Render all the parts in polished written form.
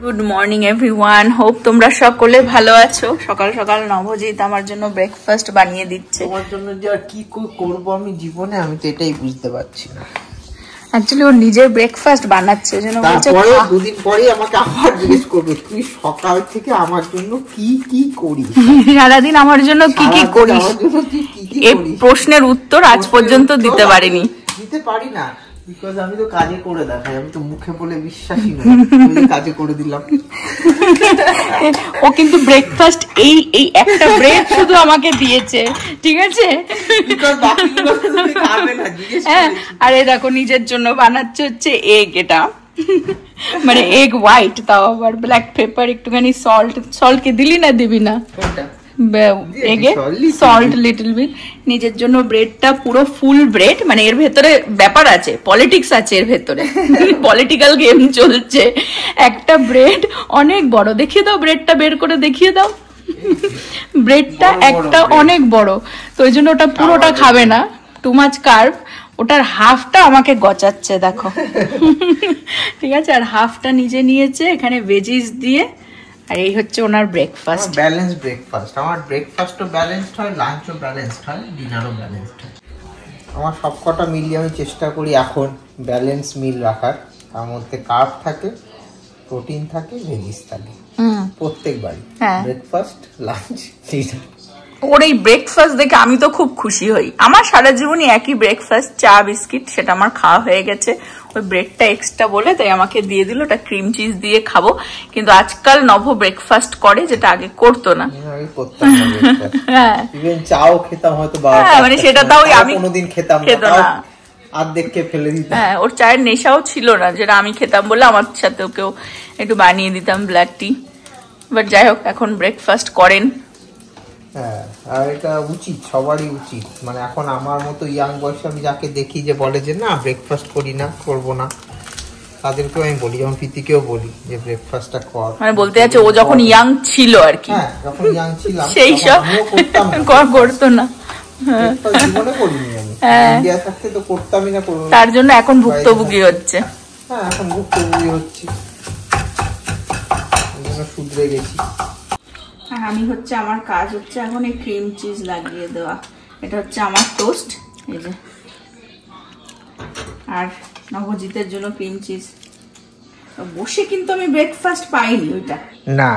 Good morning everyone, hope তোমরা সকলে ভালো আছো। সকাল সকাল নবজিৎ আমার জন্য ব্রেকফাস্ট বানিয়ে দিচ্ছে। তোমার জন্য যে আর কি করব আমি জীবনে, আমি তো এটাই বুঝতে পারছি না। অ্যাকচুয়ালি ওর নিজের ব্রেকফাস্ট বানাচ্ছে, জন্য বলছে তারপরে দুদিন পরে আমাকে আবার জিজ্ঞেস করবে তুই সকাল থেকে আমার জন্য কি কি করিস, সারাদিন আমার জন্য কি কি করিস। এই প্রশ্নের উত্তর আজ পর্যন্ত দিতে পারিনি। না, বিকজ আমি তো কাজে করে দেখাই, আমি তো মুখে বলে বিশ্বাসই নই, কাজে করে দিলাম। ও কিন্তু ব্রেকফাস্ট এই একটা ব্রেড শুধু আমাকে দিয়েছে, ঠিক আছে? আরে দেখো নিজের জন্য বানাচ্ছে হচ্ছে এগ, এটা মানে এগ হোয়াইট, তাও আবার ব্ল্যাক পেপার, একটুখানি সল্ট কে দিলি না দিবি না এগে সল্ট লিটল বিট। নিজের জন্য ব্রেডটা পুরো ফুল ব্রেড, মানে এর ভেতরে ব্যাপার আছে, পলিটিক্স আছে এর ভেতরে, পলিটিক্যাল গেম চলছে। একটা ব্রেড অনেক বড়, দেখিয়ে দাও ব্রেডটা, বের করে দেখিয়ে দাও। ব্রেডটা একটা অনেক বড়, তো ওই জন্য ওটা পুরোটা খাবে না, টু মাচ কার্ব। ওটার হাফটা আমাকে গচাচ্ছে দেখো, ঠিক আছে? আর হাফটা নিজে নিয়েছে এখানে ভেজিস দিয়ে। আর এই হচ্ছে ওনার ব্রেকফাস্ট, ব্যালেন্স ব্রেকফাস্ট। আমার ব্রেকফাস্টও ব্যালেন্সড হয়, লাঞ্চও ব্যালেন্সড হয়, ডিনারও ব্যালেন্সড হয়। আমার সবকটা মিলিয়ে আমি চেষ্টা করি এখন ব্যালেন্স মিল রাখার। তার মধ্যে কার্ব থাকে, প্রোটিন থাকে, ভেজিস থাকে প্রত্যেকবারই, ব্রেকফাস্ট, লাঞ্চ, ডিনার। ওর এই ব্রেকফাস্ট দেখে আমি তো খুব খুশি হই। আমার সারা জীবনই একই ব্রেকফাস্ট, চা বিস্কিট, সেটা আমার খাওয়া হয়ে গেছে। ওই ব্রেডটা এক্সট্রা বলে তাই আমাকে দিয়ে দিল, ওটা ক্রিম চিজ দিয়ে খাবো। কিন্তু আজকাল নভ ব্রেকফাস্ট করে, যেটা আগে করতো না। চাও খেতাম হয়তো, মানে সেটা তাও আমি কোনোদিন খেতাম না, অর্ধেক ফেলে দিতাম। হ্যাঁ, ওর চায়ের নেশাও ছিল না, যেটা আমি খেতাম বলে আমার সাথে ওকেও একটু বানিয়ে দিতাম ব্ল্যাক টি। বাট যাই হোক, এখন ব্রেকফাস্ট করেন। হ্যাঁ, আর এটা উচিত, সবারই উচিত। মানে এখন আমার মতো ইয়াং বয়সে আমি যাকে দেখি যে বলে যে না ব্রেকফাস্ট করি না, করবো না, তাদেরকেও আমি বলি, যেমন প্রীতিকেও বলি যে ব্রেকফাস্টটা কর। মানে বলতে যাচ্ছে ও যখন ইয়াং ছিল আর কি, হ্যাঁ যখন ইয়াং ছিলাম সেই সব করতো না, জীবনে করিনি আমি, ইন্ডিয়া থাকতে তো করতামই না, তার জন্য এখন ভুক্তভোগী হচ্ছে। হ্যাঁ, এখন ভুক্তভোগী হচ্ছে, শুধরে গেছি। আর আমি হচ্ছে, আমার কাজ হচ্ছে এখন এই ক্রিম চিজ লাগিয়ে দেওয়া। এটা হচ্ছে আমার টোস্ট, এই যে, আর নবজিতের জন্য ক্রিম চিজ। বসে কিন্তু আমি ব্রেকফাস্ট পাইনি ওইটা না,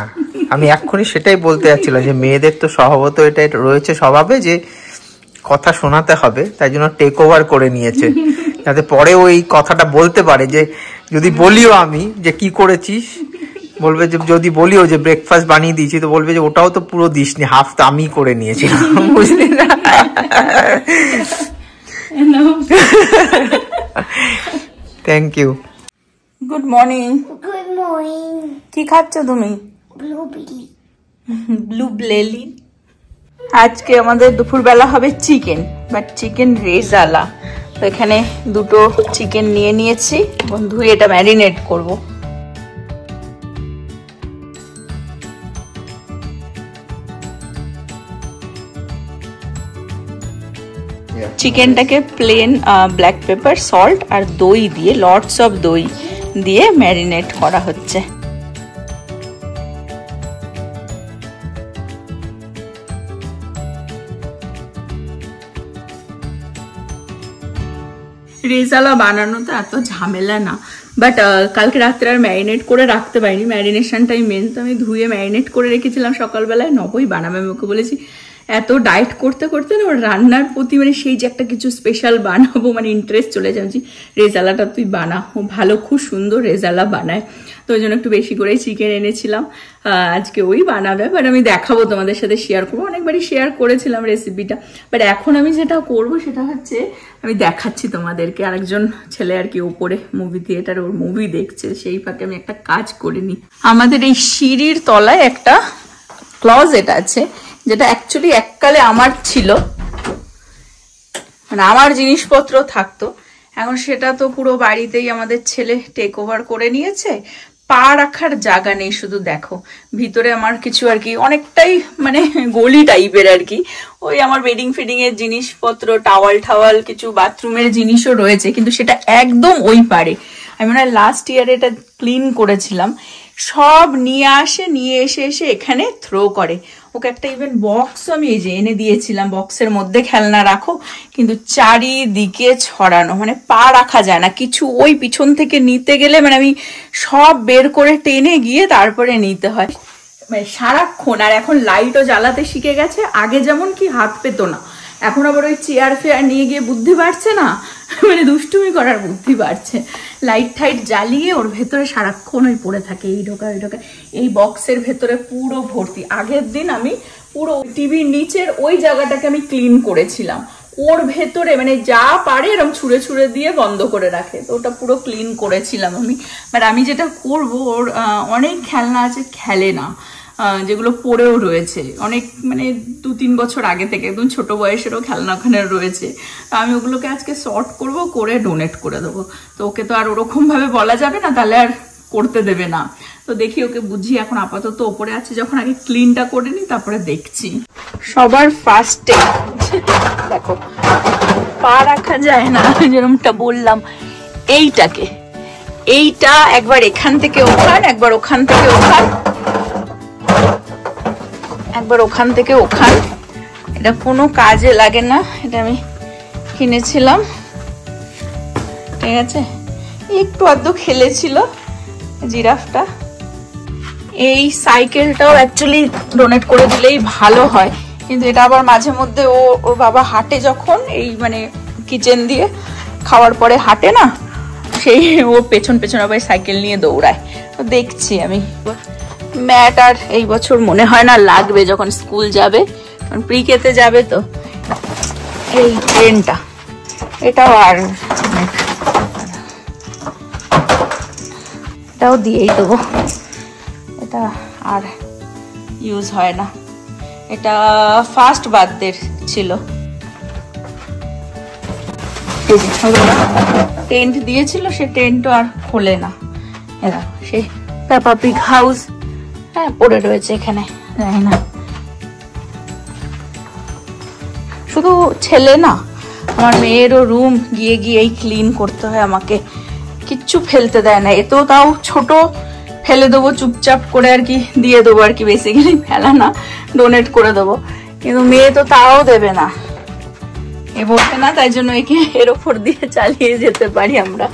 আমি এক্ষুনি সেটাই বলতে যাচ্ছিলাম যে মেয়েদের তো স্বভাবত এটা রয়েছে স্বভাবে যে কথা শোনাতে হবে, তাই জন্য টেক ওভার করে নিয়েছে, যাতে পরে ওই কথাটা বলতে পারে যে যদি বলিও আমি যে কি করেছিস, বলবে যে যদি বলিও যে ব্রেকফাস্ট বানিয়ে দিয়েছি, তো বলবে যে ওটাও তো পুরো দিসনি, হাফ তো আমি করে নিয়েছিলাম, বুঝলি না? Thank you. Good morning. Good morning. কি খাচ্ছ তুমি? ব্লুবেরি। আজকে আমাদের দুপুরবেলা হবে চিকেন, বাট চিকেন রেজালা। তো এখানে দুটো চিকেন নিয়ে নিয়েছি, ধুয়ে এটা ম্যারিনেট করব। চিকেনটাকে প্লেন ব্ল্যাক পেপার, সল্ট আর দই দিয়ে, লটস অফ দই দিয়ে ম্যারিনেট করা হচ্ছে। রেজালা বানানোতে এত ঝামেলা না, বাট কালকে রাত্রে আর ম্যারিনেট করে রাখতে পারিনি, ম্যারিনেশনটাই মেন। তো আমি ধুয়ে ম্যারিনেট করে রেখেছিলাম, সকালবেলায় নবই বানাবে। আমি ওকে বলেছি এত ডায়েট করতে করতে না ওর রান্নার প্রতি মানে সেই যে একটা কিছু স্পেশাল বানাবো মানে ইন্টারেস্ট চলে যাচ্ছি। রেজালাটা তুই বানা, ও ভালো, খুব সুন্দর রেজালা বানায়। তো ওই জন্য একটু বেশি করেই চিকেন এনেছিলাম, আজকে ওই বানাবে। বাট আমি দেখাবো, তোমাদের সাথে শেয়ার করবো, অনেকবারই শেয়ার করেছিলাম রেসিপিটা। বাট এখন আমি যেটা করবো সেটা হচ্ছে আমি দেখাচ্ছি তোমাদেরকে। আরেকজন ছেলে আর কি ওপরে মুভি থিয়েটারে ওর মুভি দেখছে, সেই ফাঁকে আমি একটা কাজ করে নিই। আমাদের এই সিঁড়ির তলায় একটা ক্লজেট আছে, যেটা অ্যাকচুয়ালি এককালে আমার ছিল, মানে আমার জিনিসপত্র থাকতো। এখন সেটা তো পুরো বাড়িতেই আমাদের ছেলে টেক ওভার করে নিয়েছে, পা রাখার জায়গা নেই। শুধু দেখো ভিতরে আমার কিছু আর কি অনেকটাই মানে গলি টাইপের আর কি, ওই আমার বেডিং ফিডিং এর জিনিসপত্র, টাওয়াল ঠাওয়াল, কিছু বাথরুমের জিনিসও রয়েছে, কিন্তু সেটা একদম ওই পারে। আমি মনে হয় লাস্ট ইয়ারে এটা ক্লিন করেছিলাম, সব নিয়ে আসে, নিয়ে এসে এখানে থ্রো করে। ওকে একটা ইভেন বক্স আমি এই যে এনে দিয়েছিলাম, বক্সের মধ্যে খেলনা রাখো, কিন্তু চারিদিকে ছড়ানো, মানে পা রাখা যায় না কিছু। ওই পিছন থেকে নিতে গেলে মানে আমি সব বের করে টেনে গিয়ে তারপরে নিতে হয়, মানে সারাক্ষণ। আর এখন লাইটও জ্বালাতে শিখে গেছে, আগে যেমন কি হাত পেত না, এখন আবার ওই চেয়ার ফেয়ার নিয়ে গিয়ে বুদ্ধি বাড়ছে না, মানে দুষ্টুমি করার বুদ্ধি বাড়ছে। লাইট টাইট জ্বালিয়ে ওর ভেতরে সারাক্ষণ ওই পড়ে থাকে, এই ঢোকা ওই ঢোকা। এই বক্সের ভেতরে পুরো ভর্তি। আগের দিন আমি পুরো টিভির নিচের ওই জায়গাটাকে আমি ক্লিন করেছিলাম, ওর ভেতরে মানে যা পারে এরকম ছুঁড়ে ছুঁড়ে দিয়ে বন্ধ করে রাখে, তো ওটা পুরো ক্লিন করেছিলাম আমি। বাট আমি যেটা করবো, ওর অনেক খেলনা আছে খেলে না, যেগুলো পড়েও রয়েছে অনেক, মানে 2-3 বছর আগে থেকে, একদম ছোট বয়সেরও খেলনা ওখানে রয়েছে। তো আমি ওগুলোকে আজকে সর্ট করব, করে ডোনেট করে দেবো। তো ওকে তো আর ওরকম ভাবে বলা যাবে না, তাহলে আর করতে দেবে না। তো দেখি ওকে বুঝি। এখন আপাতত ওপরে আছে, যখন আগে ক্লিনটা করে নিই তারপরে দেখছি। সবার ফার্স্টে দেখো পা রাখা যায় না, যেরকমটা বললাম, এইটা একবার এখান থেকে ওখান, একবার ওখান থেকে ওখান, একবার ওখান থেকে ওখান। এটা কোনো কাজে লাগে না, এটা আমি কিনেছিলাম, ঠিক আছে। একটু আধটু খেলেছিল জিরাফটা। এই সাইকেলটাও অ্যাকচুয়ালি ডোনেট করে দিলেই ভালো হয়, কিন্তু এটা আবার মাঝে মধ্যে ওর বাবা হাঁটে যখন, এই মানে কিচেন দিয়ে খাওয়ার পরে হাঁটে না, সেই ও পেছন পেছন আবার সাইকেল নিয়ে দৌড়ায়। তো দেখছি আমি। ম্যাট আর এই বছর মনে হয় না লাগবে, যখন স্কুল যাবে, প্রিকেতে যাবে। তো এই ট্রেনটা, এটাও আর এটাও দিয়েই দেবো, এটা আর ইউজ হয় না। এটা ফার্স্ট বার্থডের ছিল। টেন্ট দিয়েছিল, সে টেন্টও আর খোলে না। এরা সেই পেপা পিগ হাউস, হ্যাঁ পড়ে রয়েছে এখানে, জানি না। শুধু ছেলে না, আমার মেয়েরও রুম গিয়ে গিয়েই ক্লিন করতে হয় আমাকে, কিচ্ছু ফেলতে দেয় না। এতো তাও ছোট, ফেলে দেবো চুপচাপ করে আর কি, দিয়ে দেবো আর কি, বেসিক্যালি ফেলা না, ডোনেট করে দেবো। কিন্তু মেয়ে তো তাও দেবে না, এ বলতে না, তাই জন্য একে এর ওপর দিয়ে চালিয়ে যেতে পারি আমরা।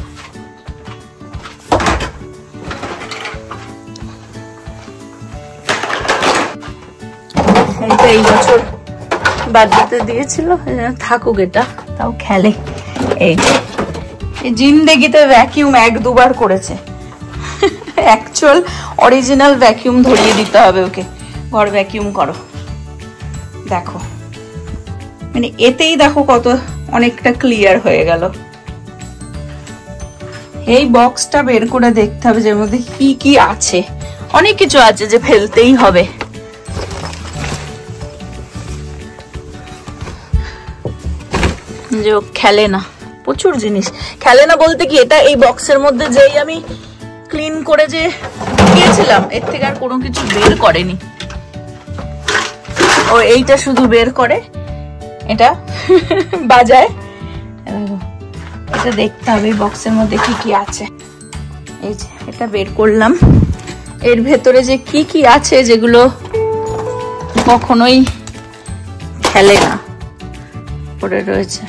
এই বছর বার্থডেতে দিয়েছিল, থাকুক এটা, তাও খেলে। এই জিন্দেগিতে ভ্যাকিউম 1-2 করেছে, অ্যাকচুয়াল অরিজিনাল ভ্যাকিউম ধরিয়ে দিতে হবে ওকে, ঘর ভ্যাকিউম করো। দেখো মানে এতেই দেখো কত অনেকটা ক্লিয়ার হয়ে গেল। এই বক্সটা বের করে দেখতে হবে যে মধ্যে কি কি আছে, অনেক কিছু আছে যে ফেলতেই হবে। যে খেলে না, প্রচুর জিনিস খেলে না বলতে কি, এটা এই বক্সের মধ্যে যেই আমি ক্লিন করে যে দিয়েছিলাম, এর থেকে আর কোনো কিছু বের করেনি। ও এইটা শুধু বের করে, এটা বাজায়। এটা দেখতে হবে এই বক্সের মধ্যে কি কি আছে। এই যে এটা বের করলাম, এর ভেতরে যে কি কি আছে যেগুলো কখনোই খেলে না পড়ে রয়েছে।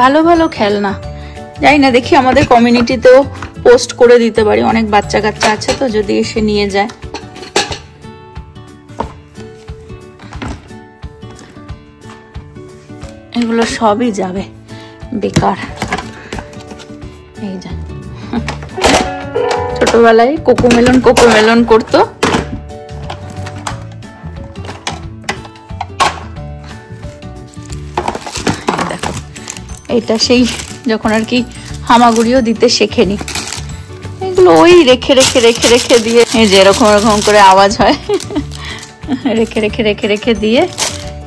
ভালো ভালো খেলনা, জানি না, দেখি আমাদের কমিউনিটিতেও পোস্ট করে দিতে পারি, অনেক বাচ্চা কাচ্চা আছে তো, যদি এসে নিয়ে যায়। এগুলো সবই যাবে বেকার। এই যা ছোটবেলায় কোকোমেলন করতো, দেখো এটা সেই যখন আর কি হামাগুড়িও দিতে শেখেনি, এগুলো ওই রেখে রেখে রেখে রেখে দিয়ে, এই যে এরকম এরকম করে আওয়াজ হয়, রেখে রেখে রেখে রেখে দিয়ে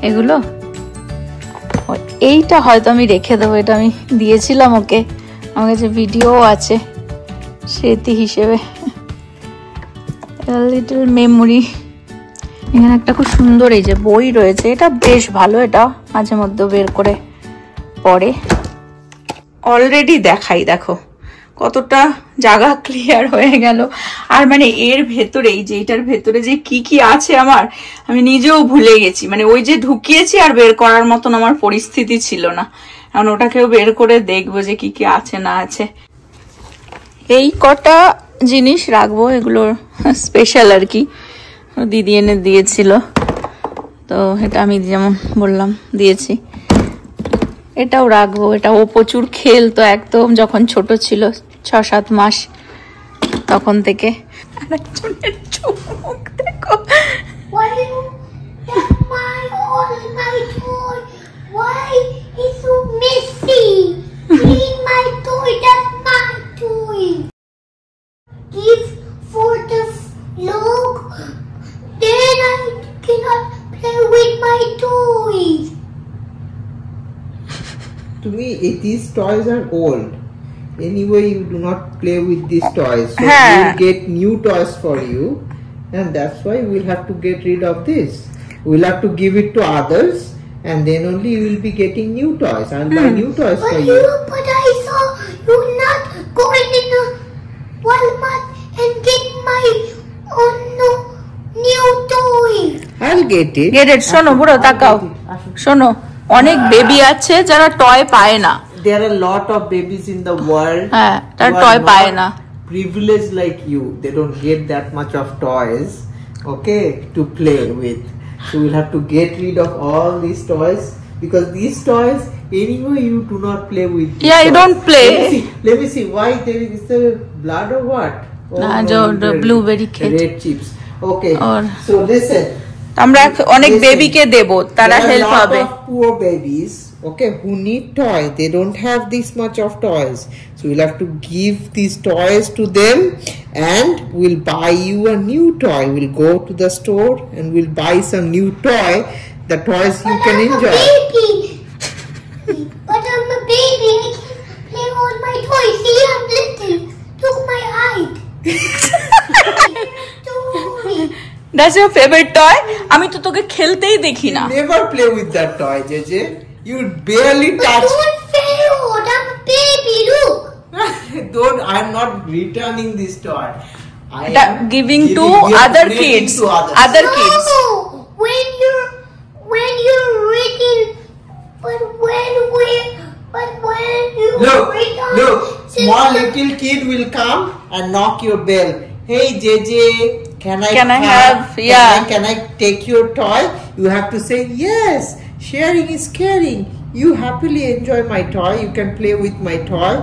এগুলো। এইটা হয়তো আমি রেখে দেবো, এটা আমি দিয়েছিলাম ওকে, আমার কাছে ভিডিও আছে স্মৃতি হিসেবে, লিটল মেমোরি। এখানে একটা খুব সুন্দর এই যে বই রয়েছে, এটা বেশ ভালো, এটা মাঝে মধ্যে বের করে পড়ে। অলরেডি দেখাই, দেখো কতটা জায়গা ক্লিয়ার হয়ে গেল। আর মানে এর ভেতরে এই যে এটার ভেতরে যে কি কি আছে আমার, আমি নিজেও ভুলে গেছি। মানে ওই যে ঢুকিয়েছি আর বের করার মতন আমার পরিস্থিতি ছিল না। এখন ওটাকেও বের করে দেখবো যে কি কি আছে না আছে। এই কটা জিনিস রাখবো, এগুলো স্পেশাল আর কি, দিদি এনে দিয়েছিল। তো এটা আমি যেমন বললাম দিয়েছি, এটাও রাখবো। এটা ও প্রচুর খেলতো একদম যখন ছোট ছিল, 6-7 মাস, তখন থেকে। আরেকজনের চোখ দেখো। Why you that's my all my toy? Why is so messy? Clean my toy, that's my toy. Give for the vlog, then I cannot play with my toys. To me, these toys are old. Anyway, you do not play with these toys. So we'll get new toys for you. And that's why we'll have to get rid of this. We'll have to give it to others. And then only you will be getting new toys. I'll buy new toys for you. But I saw you not going in the Walmart and get my own new toy. I'll get it. Get it. শোনো বুড়ো, তাকাও। শোনো, অনেক baby আছে যারা toy পায় না। There are a lot of babies in the world. হ্যাঁ, তারা টয় পায় না। Privileged like you, they don't get that much of toys, okay, to play with. So we'll have to get rid of all these toys, because these toys anyway you do not play with. Yeah, you don't play. Let me see why there is the blood or what? Nah, the blueberry kid. Red chips. Okay. Or so listen. আমরা অনেক বেবিকে দেব, তারা help হবে। Poor babies, okay, who need toy, they don't have this much of toys, so we'll have to give these toys to them, and we'll buy you a new toy. We'll go to the store and we'll buy some new toy, the toys you can enjoy. But I'm a baby, I can't play with my toys. See, I'm little. Look my height. That's your favorite toy? আমি তো তোকে খেলতেই দেখি না। Never play with that toy, JJ. You barely touch. Don't fail. I'm a baby. Look. Don't. I'm not returning this toy. I am Giving to we are other giving kids. to others. Other kids. No. When you're reading, but when you Look, read on look. system- Small little kid will come and knock your bell. Hey, JJ. Can I have, yeah. Can I take your toy? You have to say yes. Sharing is caring. You happily enjoy my toy. You can play with my toy,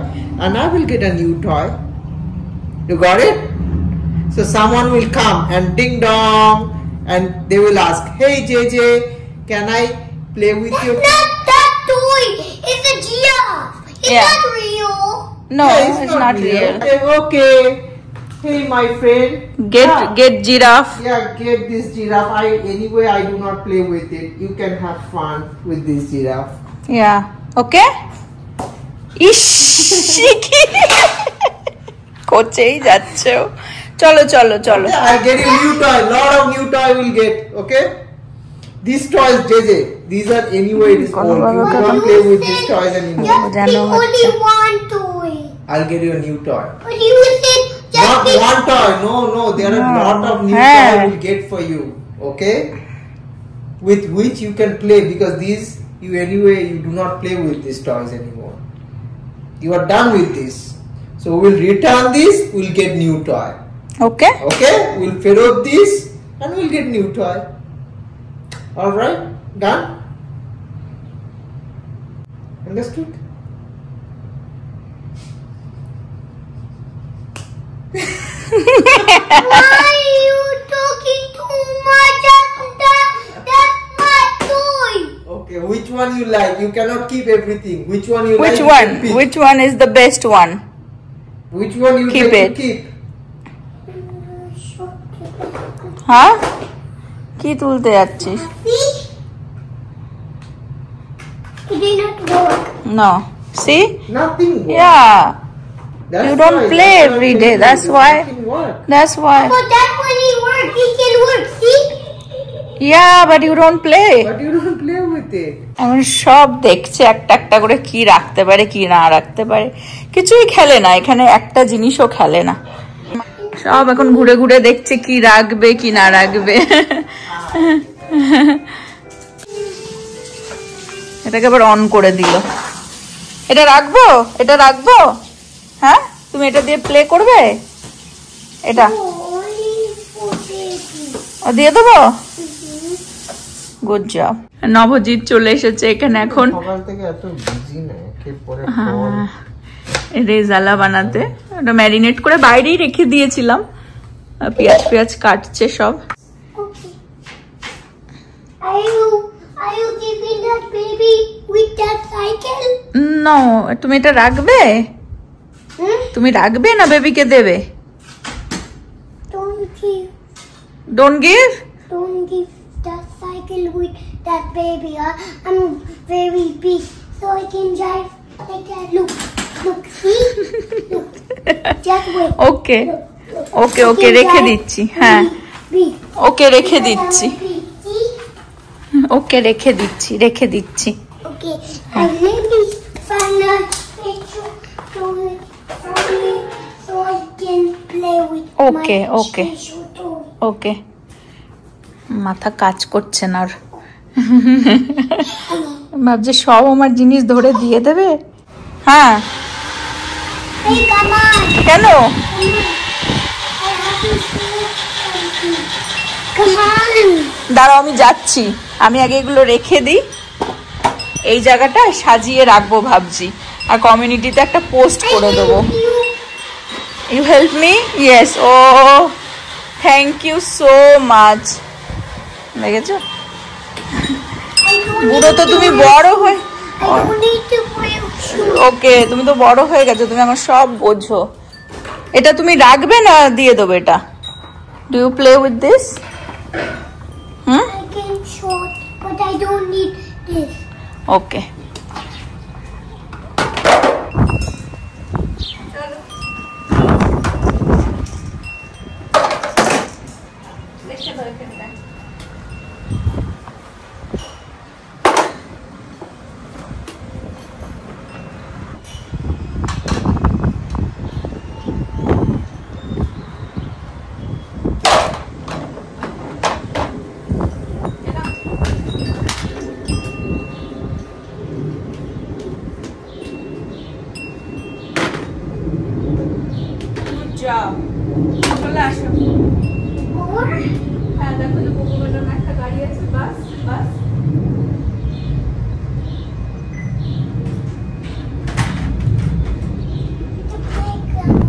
and I will get a new toy. You got it? So someone will come and ding dong, and they will ask, "Hey JJ, can I play with your?" Not that toy. It's a giraffe. It's Yeah. not real. No, Yeah, it's not real. Okay. Hey, my friend. Get giraffe. Yeah, get this giraffe. Anyway, I do not play with it. You can have fun with this giraffe. Yeah. Okay? ইস কোচেই যাচ্ছে। চলো চলো চলো। Yeah, I'll get you new toy. Lot of new toy will get. Okay? These toys, JJ. These are anyway it is old. You don't play with these toys anymore. Just pick only one toy. I'll get you a new toy. But you said just Not pick one toy. No. There are lot of new Yeah. toys we'll get for you. Okay? With which you can play, because these you anyway you do not play with these toys anymore. You are done with this. So we'll return this. We'll get new toy. Okay? Okay? We'll fill up this and we'll get new toy. All right? Done? Understood? Why are you talking too much? That's my toy. Okay, which one you like? You cannot keep everything. Which one you Which like? You one? can pick. Which one is the best one? Which one you Keep like it. to keep? হ্যাঁ কি তুলতে যাচ্ছিস? See? It did not work. No. See? Nothing works. Yeah. That's You don't why- play that's why every I'm day. telling That's you, why. nothing works. That's why. But that one he work. He can work. See? Yeah, but you don't play. But you don't play with it. এখন সব দেখছে একটা একটা করে কি রাখতে পারে কি না রাখতে পারে, কিছুই খেলে না এখানে, একটা জিনিসও খেলে না, সব এখন ঘুরে ঘুরে দেখছে কি রাখবে কি না রাখবে। এটাকে আবার অন করে দিল। এটা রাখবো, এটা রাখবো, হ্যাঁ তুমি এটা দিয়ে প্লে করবে, এটা দিয়ে দেবো। Good job. নবজিৎ চলে এসেছে এখানে এখন সকাল থেকে এত বিজি না, এরপরে রেজালা বানাতে, ওটা ম্যারিনেট করে বাইরেই রেখে দিয়েছিলাম, পেঁয়াজ পেঁয়াজ কাটছে সব। Are you giving that baby with that cycle? No, তুমি এটা রাখবে, তুমি রাখবে না বেবিকে দেবে? Don't give. Don't give. Don't give that cycle with that baby. I'm very big, so I can drive like that. Look, see? Look, just wait. Okay Look. Okay I okay can রেখে drive দিচ্ছি, হ্যাঁ big. ওকে রেখে দিচ্ছি, See? ওকে রেখে দিচ্ছি, রেখে দিচ্ছি। Okay, I maybe find a picture so I can play with Okay, my okay. special toy. ওকে, মাথা কাজ করছে না আর, ভাবছে সব আমার জিনিস ধরে দিয়ে দেবে। হ্যাঁ Hey, come on. কেন? I have to say something. Come on. দাঁড়াও আমি যাচ্ছি, আমি আগে এগুলো রেখে দিই, এই জায়গাটা সাজিয়ে রাখবো ভাবছি, আর কমিউনিটিতে একটা পোস্ট করে দেবো। You help me? Yes. Oh thank you so much. দেখেছো বুড়ো তো তুমি বড় হয়ে, I don't need to wear shoes. ওকে তুমি তো বড় হয়ে গেছো, তুমি আমার সব বোঝো। এটা তুমি রাখবে না দিয়ে দেবো এটা? Do you play with this? Hmm I can short, but I don't need this. Okay. চলে আসো। More? হ্যাঁ দেখো যে কোকোমেলন একটা গাড়ি আছে, বাস বাস। The playground.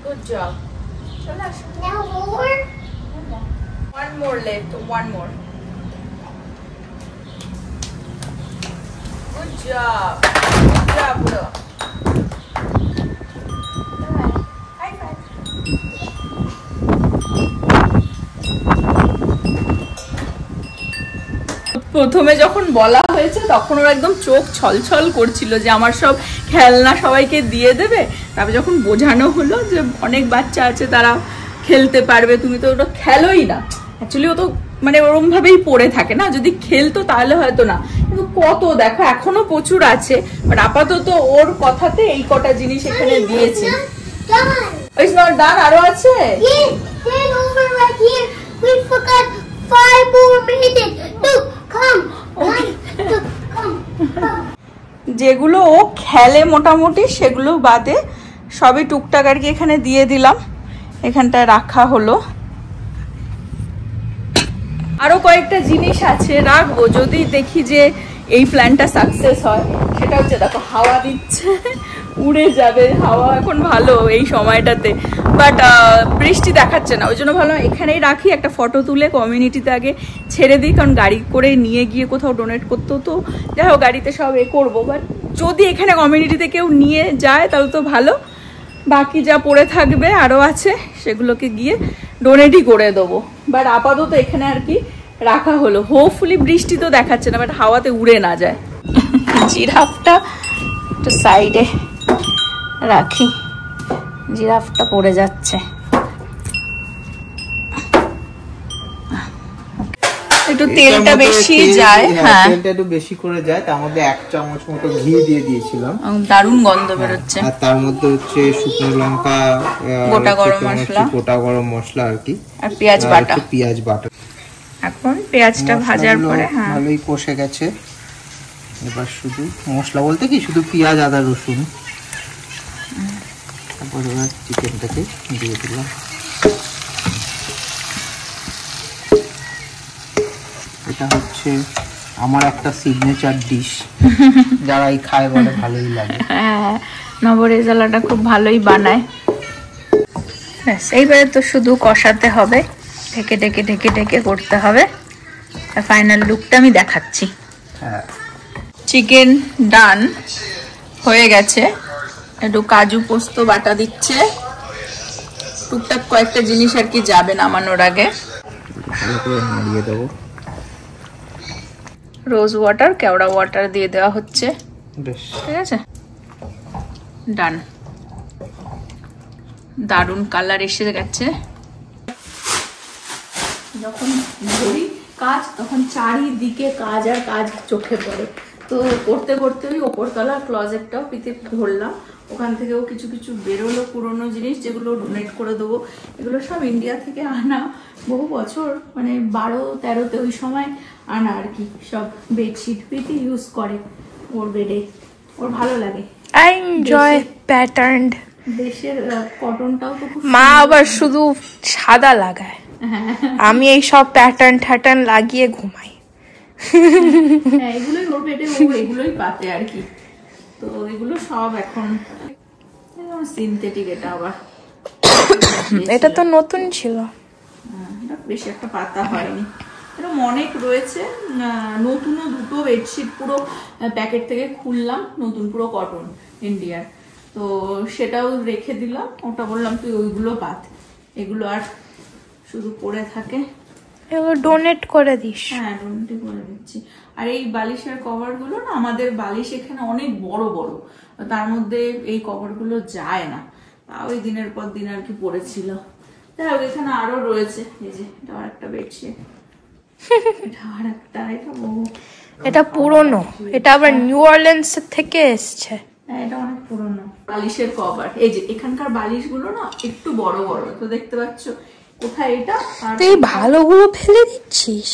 Good job. চলে আসো। Now more? One more left, one more. Good job. Good job, bro. High five. প্রথমে যখন বলা হয়েছে তখন ওর একদম চোখ ছলছল করছিল যে আমার সব খেলনা সবাইকে দিয়ে দেবে, তারপর যখন বোঝানো হলো যে অনেক বাচ্চা আছে তারা খেলতে পারবে, তুমি তো ওটা খেলোই না, অ্যাকচুয়ালি ও তো মানে ওরম ভাবেই পড়ে থাকে না, যদি খেলতো তাহলে হয়তো না, কিন্তু কত দেখো এখনো প্রচুর আছে, বাট আপাতত ওর কথাতে এই কটা জিনিস এখানে দিয়েছি। Done. ইটস নট ডান, আরো আছে। Yes, then over right here. We forgot 5 more minutes. Look, come. Look, come. যেগুলো ও খেলে মোটামুটি সেগুলো বাদে সবই টুকটাক আর কি এখানে দিয়ে দিলাম, এখানটায় রাখা হলো। আরো কয়েকটা জিনিস আছে রাখবো যদি দেখি যে এই প্ল্যানটা সাকসেস হয়। সেটা হচ্ছে দেখো হাওয়া দিচ্ছে, উড়ে যাবে, হাওয়া এখন ভালো এই সময়টাতে, বাট বৃষ্টি দেখাচ্ছে না, ওই জন্য ভালো এখানেই রাখি, একটা ফটো তুলে কমিউনিটিতে আগে ছেড়ে দিই, কারণ গাড়ি করে নিয়ে গিয়ে কোথাও ডোনেট করতেও তো যাই হোক গাড়িতে সব করবো, বাট যদি এখানে কমিউনিটিতে কেউ নিয়ে যায় তাহলে তো ভালো, বাকি যা পড়ে থাকবে আরও আছে সেগুলোকে গিয়ে ডোনেটই করে দেবো, বাট আপাতত এখানে আর কি রাখা হলো। হোপফুলি বৃষ্টি তো দেখাচ্ছে না, বাট হাওয়াতে উড়ে না যায়। জিরাফটা একটু সাইডে রাখি, জিরাফটা পড়ে যাচ্ছে। একটু তেলটা বেশি যায়, হ্যাঁ তেলটা একটু বেশি করে যায়, তার মধ্যে 1 চামচ মতো ঘি দিয়ে দিয়েছিলাম, দারুণ গন্ধ বেরোচ্ছে। আর তার মধ্যে হচ্ছে শুকনো লঙ্কা, গোটা গরম মশলা আর কি, আর পেঁয়াজ বাটা। এখন পেঁয়াজটা ভাজার পরে ভালোই কষে গেছে। এবার শুধু মশলা বলতে কি শুধু পেঁয়াজ, আদা, রসুন, তারপর এবার চিকেনটাকে দিয়ে দিলাম। এটা হচ্ছে আমার একটা সিগনেচার ডিশ, যারাই খায় বলে ভালোই লাগে। হ্যাঁ, নবরেজালাটা খুব ভালোই বানায়। এইবারে তো শুধু কষাতে হবে, ঢেকে ঢেকে ঢেকে ঢেকে করতে হবে। ফাইনাল লুকটা আমি দেখাচ্ছি। হ্যাঁ, চিকেন ডান হয়ে গেছে। একটু কাজু পোস্ত বাটা দিচ্ছে, টুকটাক কয়েকটা জিনিস আর কি যাবে নামানোর আগে। ভালো করে নাড়িয়ে দেবো। রোজ ওয়াটার, কেওড়া ওয়াটার দিয়ে দেওয়া হচ্ছে। বেশ, ঠিক আছে, ডান। দারুণ কালার এসে গেছে। যখন ধরি কাজ তখন চারিদিকে কাজ আর কাজ চোখে পড়ে। তো করতে করতে ওই ওপরতলা ক্লজেটটাও পিতে ধরলাম, ওখান থেকেও কিছু কিছু বেরোলো পুরোনো জিনিস, যেগুলো ডোনেট করে দেবো। এগুলো সব ইন্ডিয়া থেকে আনা, বহু বছর মানে 12-13-তে ওই সময় আনা আর কি। সব বেডশিট পিতে ইউজ করে ওর বেডে, ওর ভালো লাগে। I enjoy patterned. দেশের কটনটাও তো খুব মা আবার শুধু সাদা লাগায়, আমি এই সব প্যাটার্ন ট্যাটার্ন লাগিয়ে ঘুমাই। হ্যাঁ, এগুলোই ওর বেডে, ও এগুলোই পাতে আর কি। তো এগুলো সব এখন সিনথেটিক। এটা আবার এটা তো নতুন ছিল, এটা বেশি একটা পাতা হয়নি। এরকম অনেক রয়েছে। নতুনও দুটো বেডশিট পুরো প্যাকেট থেকে খুললাম, নতুন পুরো কটন ইন্ডিয়ার। তো সেটাও রেখে দিলাম, ওটা বললাম তুই ওইগুলো পাত, এগুলো আর শুধু পড়ে থাকে। এগুলো ডোনেট করে দিস। হ্যাঁ, ডোনেট করে দিচ্ছি। আর এই বালিশের কভার গুলো না, আমাদের বালিশ এখানে অনেক বড় বড়, তার মধ্যে এই কভার গুলো যায় না। ওই দিনের পর দিন আর কি পড়েছিল। তাই এখানে আরো রয়েছে। এই যে এটা আর একটা বেডশিট, এটা আর একটা, এটা পুরনো, এটা আবার নিউ অরলিন্স থেকে এসছে। হ্যাঁ, এটা অনেক পুরনো বালিশের কভার। এই যে এখানকার বালিশ গুলো না একটু বড় বড়, তো দেখতে পাচ্ছ কোথায় এটা। তুই ভালোগুলো ফেলে দিচ্ছিস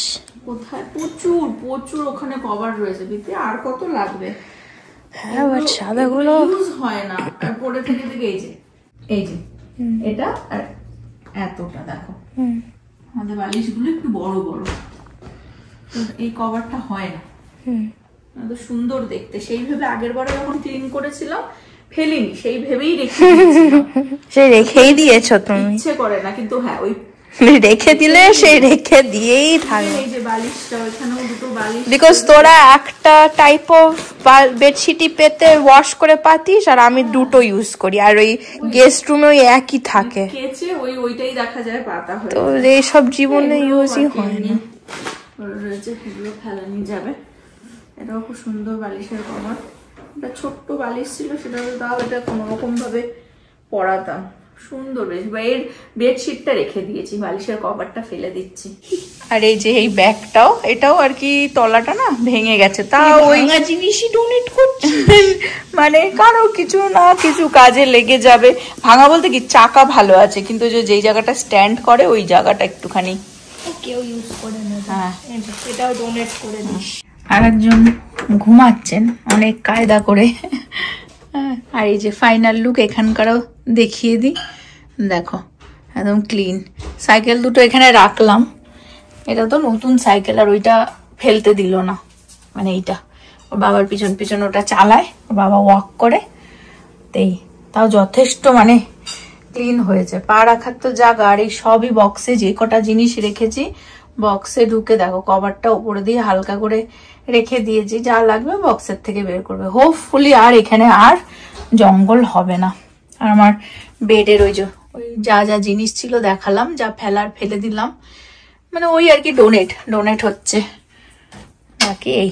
কোথায়? প্রচুর প্রচুর ওখানে কভার রয়েছে, বিতে আর কত লাগবে। হ্যাঁ, বাট সাদাগুলো ইউজ হয় না, আর পরে থেকে থেকে এই যে এটা আর এতটা দেখো, আমাদের বালিশগুলো একটু বড় বড়, তো এই কভারটা হয় না। এত সুন্দর দেখতে, সেইভাবে আগের বারে যখন ক্লিন করেছিলাম ফেলিনি, সেই ভেবেই রেখে দিয়েছিলাম। সেই রেখেই দিয়েছো তুমি? ইচ্ছে করে না, কিন্তু হ্যাঁ ওই রেখে দিলে সেই রেখে দিয়েই থাকবে। এই যে বালিশটা, ওইখানেও দুটো বালিশ, বিকজ তোরা একটা টাইপ অফ বেডশিটই পেতে ওয়াশ করে পাতিস, আর আমি দুটো ইউজ করি, আর ওই গেস্ট রুমে ওই একই থাকে, কেচে ওইটাই দেখা যায় পাতা হয়ে। তো এইসব জীবনে ইউজই হয় না। রয়েছে, এগুলো ফেলানি যাবে। এটাও খুব সুন্দর বালিশের কভার। এটা ছোট্ট বালিশ ছিল, সেটা তাও এটা কোনো রকম ভাবে পরাতাম, সুন্দর বেশ। এর বেডশিটটা রেখে দিয়েছি, বালিশের কভারটা ফেলে দিচ্ছি। আর এই যে এই ব্যাগটাও, এটাও আর কি তলাটা না ভেঙে গেছে, তাও ওই জিনিসই ডোনেট করছি। মানে কারো কিছু না কিছু কাজে লেগে যাবে। ভাঙা বলতে কি, চাকা ভালো আছে, কিন্তু যেই জায়গাটা স্ট্যান্ড করে ওই জায়গাটা একটুখানি কেউ ইউজ করে না। হ্যাঁ, এটাও ডোনেট করে দিস। আর একজন ঘুমাচ্ছেন অনেক কায়দা করে। আর এই যে ফাইনাল লুক এখানকারও দেখিয়ে দিই, দেখো একদম ক্লিন। সাইকেল দুটো এখানে রাখলাম, এটা তো নতুন সাইকেল, আর ওইটা ফেলতে দিল না, মানে এইটা ওর বাবার পিছন পিছন ওটা চালায়, ওর বাবা ওয়াক করে, তাও যথেষ্ট মানে ক্লিন হয়েছে। পা রাখার তো জায়গা, আর এই সবই বক্সে, যে কটা জিনিস রেখেছি বক্সে ঢুকে দেখো, কভারটা উপরে দিয়ে হালকা করে রেখে দিয়েছি, যা লাগবে বক্সের থেকে বের করবে। হোপফুলি আর এখানে আর জঙ্গল হবে না। আর আমার বেডের ওই যা যা জিনিস ছিল দেখালাম, যা ফেলার ফেলে দিলাম, মানে ওই আর কি ডোনেট হচ্ছে বাকি। এই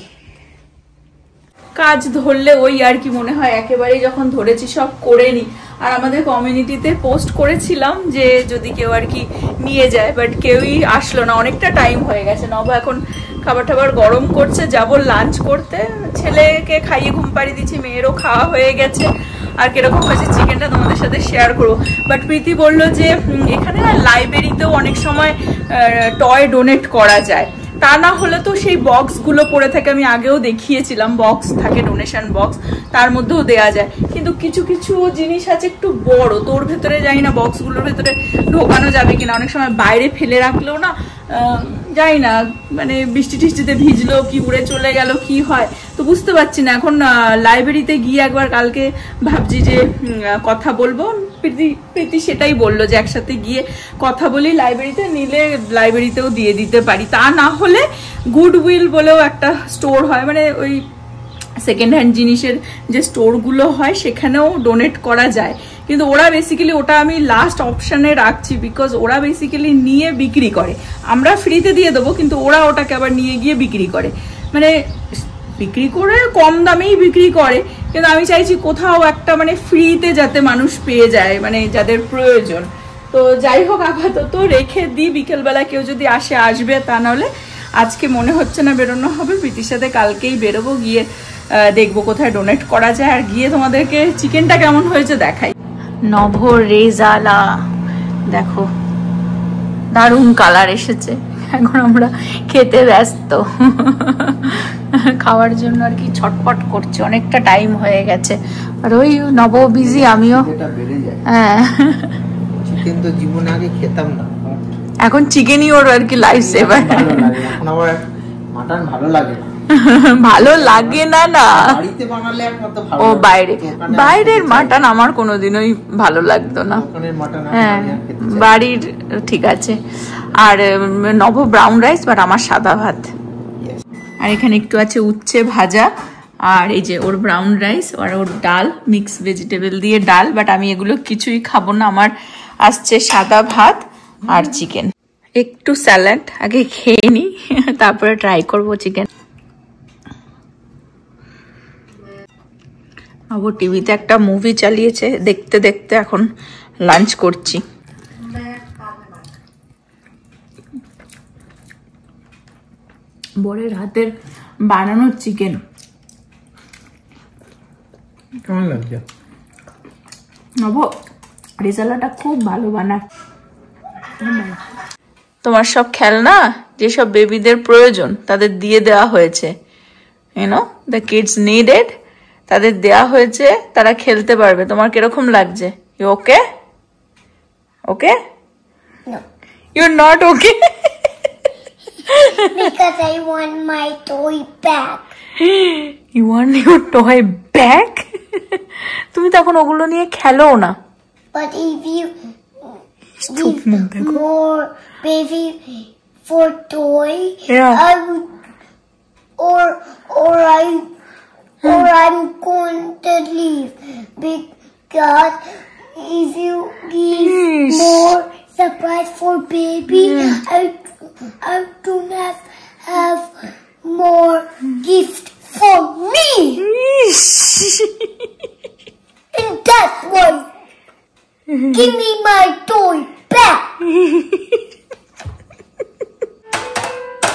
কাজ ধরলে ওই আর কি মনে হয় একেবারেই যখন ধরেছি সব করে নি। আর আমাদের কমিউনিটিতে পোস্ট করেছিলাম যে যদি কেউ আর কি নিয়ে যায়, বাট কেউই আসলো না, অনেকটা টাইম হয়ে গেছে। নব এখন খাবার টাবার গরম করছে, যাব লাঞ্চ করতে, ছেলেকে খাইয়ে ঘুম পাড়িয়ে দিচ্ছি, মেয়েরও খাওয়া হয়ে গেছে। আর কিরকম হয়েছে চিকেনটা তোমাদের সাথে শেয়ার করবো। বাট প্রীতি বললো যে এখানে না লাইব্রেরিতেও অনেক সময় টয় ডোনেট করা যায়, তা না হলে তো সেই বক্সগুলো পড়ে থাকে, আমি আগেও দেখিয়েছিলাম, বক্স থাকে ডোনেশন বক্স, তার মধ্যেও দেয়া যায়। কিন্তু কিছু কিছু জিনিস আছে একটু বড়, তোর ভেতরে জানি না বক্সগুলোর ভেতরে ঢোকানো যাবে কিনা, অনেক সময় বাইরে ফেলে রাখলেও না জানি না মানে বৃষ্টি টিষ্টিতে ভিজলো কি উড়ে চলে গেল কি হয়, তো বুঝতে পারছি না। এখন লাইব্রেরিতে গিয়ে একবার কালকে ভাবছি যে কথা বলবো, প্রীতি সেটাই বললো যে একসাথে গিয়ে কথা বলি, লাইব্রেরিতে নিলে লাইব্রেরিতেও দিয়ে দিতে পারি। তা না হলে গুডউইল বলেও একটা স্টোর হয়, মানে ওই সেকেন্ড হ্যান্ড জিনিসের যে স্টোরগুলো হয় সেখানেও ডোনেট করা যায়। কিন্তু ওরা বেসিক্যালি ওটা আমি লাস্ট অপশানে রাখছি, বিকজ ওরা বেসিক্যালি নিয়ে বিক্রি করে, আমরা ফ্রিতে দিয়ে দেবো কিন্তু ওরা ওটাকে আবার নিয়ে গিয়ে বিক্রি করে, মানে বিক্রি করে কম দামেই বিক্রি করে। কিন্তু আমি চাইছি কোথাও একটা মানে ফ্রিতে যাতে মানুষ পেয়ে যায়, মানে যাদের প্রয়োজন। তো যাই হোক আপাতত রেখে দিই, বিকেলবেলা কেউ যদি আসে আসবে, তা নাহলে আজকে মনে হচ্ছে না বেরোনো হবে। প্রীতির সাথে কালকেই বেরোবো, গিয়ে দেখবো কোথায় ডোনেট করা যায়, আর গিয়ে তোমাদেরকে চিকেনটা কেমন হয়েছে দেখাই। নভ রেজালা দেখো দারুণ কালার এসেছে, এখন আমরা খেতে ব্যস্ত, খাওয়ার জন্য আর কি ছটপট করছে, অনেকটা টাইম হয়ে গেছে। আর ওই নব বিজি, আমিও। হ্যাঁ, চিকেন তো জীবনে আগে খেতাম না, এখন চিকেনই ওর আর কি লাইফ সেভার। এখন আবার মাটন ভালো লাগে না। ভালো লাগে না না, বাড়িতে বানালে একমাত্র ভালো। ও বাইরে, বাইরের মাটন আমার কোনোদিনই ভালো লাগতো না। হ্যাঁ বাড়ির ঠিক আছে। আর নব ব্রাউন রাইস, বাট আমার সাদা ভাত। আর এখানে একটু আছে উচ্ছে ভাজা, আর এই যে ওর ব্রাউন রাইস, আর ওর ডাল, মিক্স ভেজিটেবল দিয়ে ডাল। বাট আমি এগুলো কিছুই খাবো না, আমার আসছে সাদা ভাত আর চিকেন, একটু স্যালাড আগে খেয়ে নি, তারপরে ট্রাই করবো চিকেন। ও টিভিতে একটা মুভি চালিয়েছে, দেখতে দেখতে এখন লাঞ্চ করছি। বরের হাতের বানানো চিকেন কেমন লাগছে? রেজালাটা খুব ভালো বানায়। তোমার সব খেলনা যেসব বেবিদের প্রয়োজন তাদের দিয়ে দেওয়া হয়েছে, ইউনো দ্য কিডস নিডেড, তাদের দেয়া হয়েছে, তারা খেলতে পারবে। তোমার কিরকম লাগছে? You okay? Okay? No. You're not okay? Because I want my toy back. You want your toy back? তুমি তখন ওগুলো নিয়ে খেলো না। But if you give more baby for toy, Yeah. I would, or I'm going to leave, because if you give more surprise for baby, I do not have more gift for me. And that's why, give me my toy back.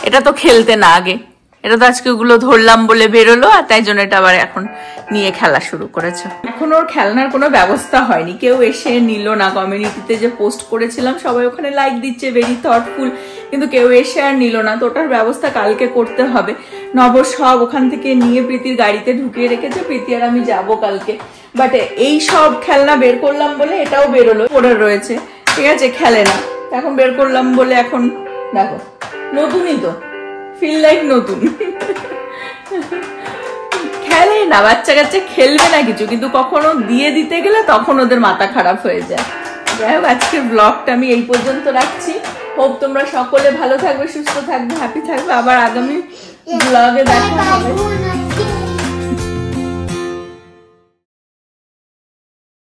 এটা তো খেলতে না আগে, এটা তো আজকে ওগুলো ধরলাম বলে বেরোলো, আর তাই জন্য এটা আবার এখন নিয়ে খেলা শুরু করেছে। এখন ওর খেলনার কোনো ব্যবস্থা হয়নি, কেউ এসে নিল না। কমিউনিটিতে যে পোস্ট করেছিলাম সবাই ওখানে লাইক দিচ্ছে, ভেরি থটফুল, কিন্তু কেউ এসে আর নিল না। তো ওটার ব্যবস্থা কালকে করতে হবে। নব সব ওখান থেকে নিয়ে প্রীতির গাড়িতে ঢুকিয়ে রেখেছে, প্রীতি আর আমি যাবো কালকে। বাট এই সব খেলনা বের করলাম বলে এটাও বেরোলো, পড়ে রয়েছে, ঠিক আছে, খেলে না। এখন বের করলাম বলে এখন দেখো নতুনই তো, ফিল লাইক নতুন। খেলে না, বাচ্চা কাচ্চা খেলবে না কিছু, কিন্তু কখনো দিয়ে দিতে গেলে তখন ওদের মাথা খারাপ হয়ে যায়। যাই হোক, আজকের ব্লগটা আমি এই পর্যন্ত রাখছি। হোপ তোমরা সকলে ভালো থাকবে, সুস্থ থাকবে, হ্যাপি থাকবে। আবার আগামী ব্লগে দেখা হবে।